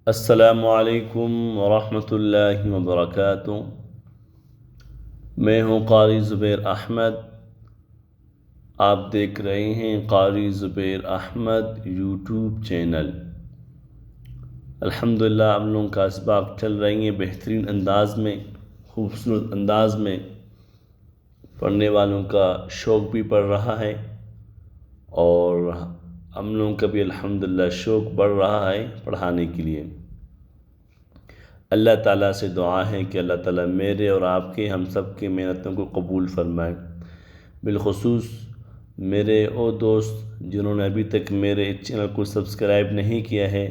अस्सलामुअलैकुम वरहमतुल्लाहि वबरकातुहू। मैं हूँ क़ारी ज़ुबैर अहमद। आप देख रहे हैं क़ारी ज़ुबैर अहमद यूट्यूब चैनल। अल्हम्दुलिल्लाह हम लोगों का असबाब चल रही हैं बेहतरीन अंदाज़ में, खूबसूरत अंदाज़ में। पढ़ने वालों का शौक़ भी बढ़ रहा है और हम लोगों का भी अल्हम्दुलिल्लाह शौक़ बढ़ रहा है पढ़ाने के लिए। अल्लाह ताला से दुआ है कि अल्लाह ताला मेरे और आपके हम सब की मेहनतों को कबूल फरमाए। बिलखुसूस मेरे वो दोस्त जिन्होंने अभी तक मेरे चैनल को सब्सक्राइब नहीं किया है,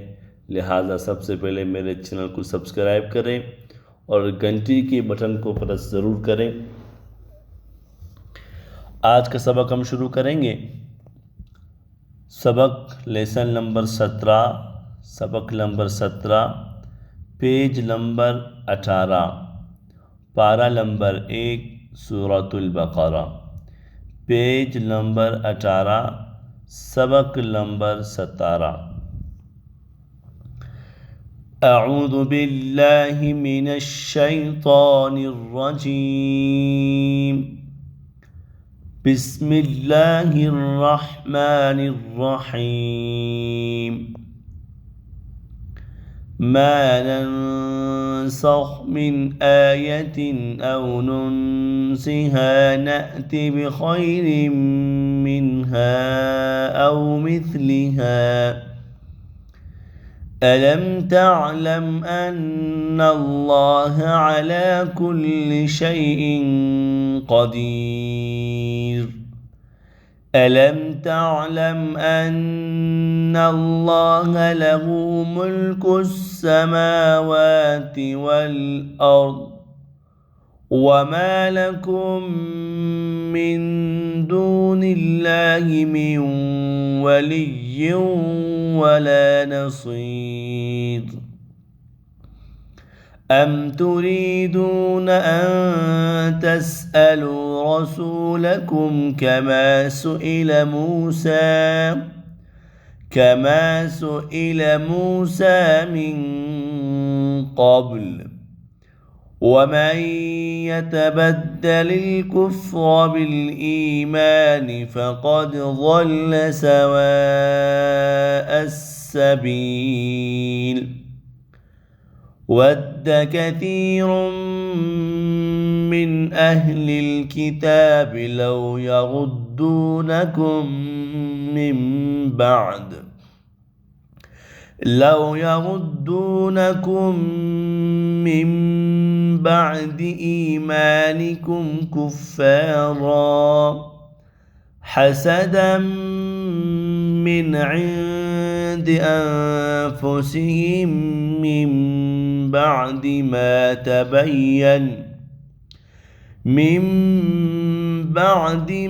लिहाजा सबसे पहले मेरे चैनल को सब्सक्राइब करें और घंटी के बटन को प्रेस ज़रूर करें। आज का सबक हम शुरू करेंगे। सबक लेसन नंबर 17, पेज नंबर 18, पारा नंबर 1, सूरतुल बक़रा। पेज नंबर 18, सबक नंबर 17। अऊज़ु बिल्लाहि मिनश शैतानिर रजीम। बिस्मिल्लाहिर रहमानिर रहीम। मा नंसख़ मिन आयतिन औ नुनसिहा नअति बिख़ैरिम मिनहा औ मिस्लिहा। अलम तअलम अन्नल्लाह अला कुल्लि शैइन क़दीर। अलम तअलम अन्नल्लाह लहू मुल्कुस समावाति वल अर्द वमा लकुम मिन दूनिल्लाहि मिन वलिय्यिन वला नसीर। अम तुरीदून अन तस्अलू रसूलकुम कमा सुइल मूसा मिन क़ब्ल वमन यतबद्दलिल कुफ्र बिल ईमान फ़क़द ज़ल्ल सवाअस सबील। वद्द कसीरुम मिन अहलिल किताब लौ यरुद्दूनकुम मिन बअद ईमानिकुम कुफ़्फ़ारा हसदम मिन इंद अनफुसिहिम मिन बअद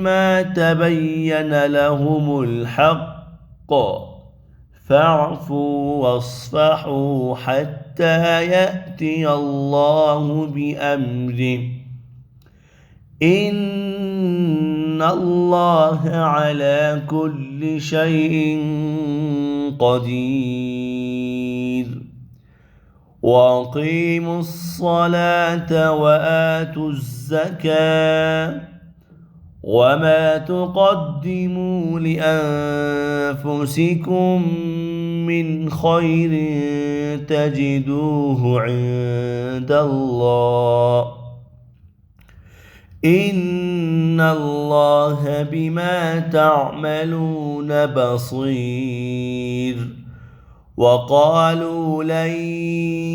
मा तबय्यन लहुमुल हक़्क़ फ़अफ़ू वस्फ़हू हत्ता यअतियल्लाहु बिअम्रिही इन्नल्लाह अला कुल्लि शैइन क़दीर। वअक़ीमुस्सलात वआतुज़्ज़कात वमा तुक़द्दिमू लिअन्फ़ुसिकुम मिन ख़ैरिन तजिदूहु इंदल्लाह इन्नल्लाह बिमा तअमलून बसीर। वक़ालू लन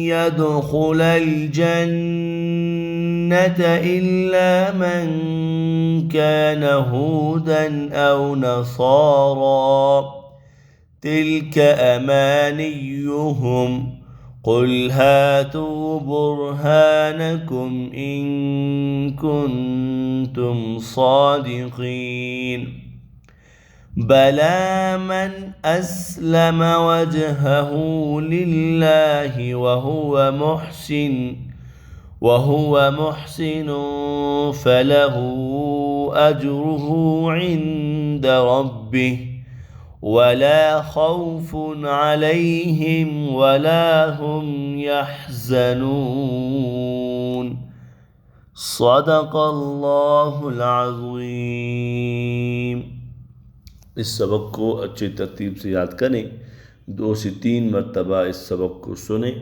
यदख़ुलल जन्नत इल्ला मन कान हूदन औ नसारा तिल्क अमानियुहुम क़ुल हातू बुरहानकुम इन कुन्तुम सादिक़ीन। बला मन अस्लम वजहहू लिल्लाहि वहुव मुहसिन फलहू अज्रुहू इंद रब्बिह ولا خوف عليهم ولا هم يحزنون صدق اللہ العظیم۔ اس سبق کو اچھی ترتیب سے یاد کریں، 2 سے 3 مرتبہ اس سبق کو سنیں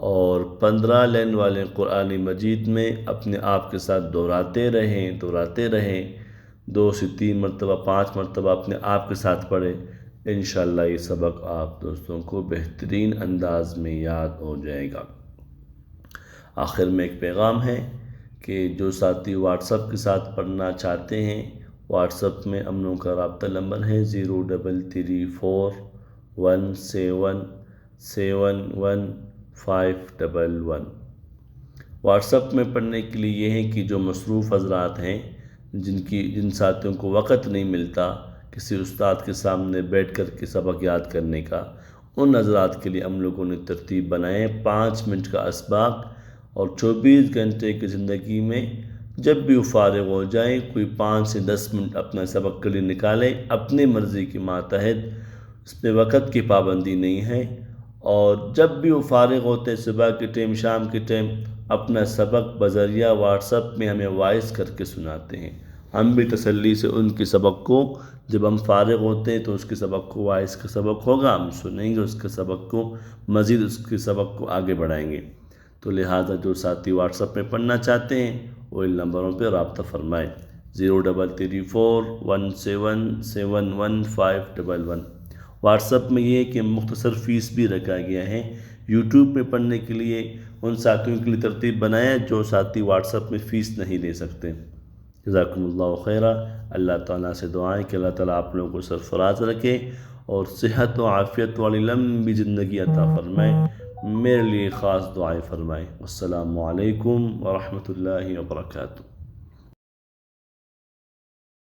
اور 15 لائن والے قرآن مجید میں اپنے آپ کے ساتھ دہراتے رہیں 2 سے 3 مرتبہ 5 مرتبہ اپنے آپ کے ساتھ پڑھیں۔ انشاءاللہ یہ سبق آپ دوستوں کو بہترین انداز میں یاد ہو جائے گا۔ آخر میں ایک پیغام ہے کہ جو ساتھی واٹس ایپ کے ساتھ پڑھنا چاہتے ہیں، واٹس ایپ میں ہم لوگوں کا رابطہ نمبر ہے 0334171511۔ واٹس ایپ میں پڑھنے کے لیے یہ ہے کہ جو مصروف حضرات ہیں، جن ساتھیوں کو وقت نہیں ملتا کسی استاد کے سامنے بیٹھ کر کے سبق یاد کرنے کا، ان حضرات کے لیے ہم لوگوں نے ترتیب بنائے 5 منٹ کا اسباق، اور 24 گھنٹے کی زندگی میں جب بھی وہ فارغ ہو جائیں کوئی 5 سے 10 منٹ اپنا سبق کے لیے نکالیں، اپنی مرضی کے ماتحت، اس میں وقت کی پابندی نہیں ہے، اور جب بھی وہ فارغ ہوتے صبح کے ٹائم شام کے ٹائم اپنا سبق بذریعہ واٹس ایپ میں ہمیں وائس کر کے سناتے ہیں۔ ہم بھی تسلی سے ان کے سبق کو جب ہم فارغ ہوتے ہیں تو اس کے سبق کو وائس کا سبق ہوگا، ہم سنیں گے اس کے سبق کو، مزید اس کے سبق کو آگے بڑھائیں گے۔ تو لہٰذا جو ساتھی واٹس ایپ میں پڑھنا چاہتے ہیں وہ ان نمبروں پہ رابطہ فرمائیں 033417711511۔ واٹس ایپ میں یہ ہے کہ مختصر فیس بھی رکھا گیا ہے۔ یوٹیوب میں پڑھنے کے لیے ان ساتھیوں کے لیے ترتیب بنایا جو ساتھی واٹس ایپ میں فیس نہیں دے سکتے۔ جزاکم اللہ خیرہ۔ اللہ تعالیٰ سے دعائیں کہ اللہ تعالیٰ آپ لوگوں کو سرفراز رکھے اور صحت و عافیت والی لمبی زندگی عطا فرمائے۔ میرے لیے خاص دعائیں فرمائیں۔ السلام علیکم ورحمۃ اللہ وبرکاتہ۔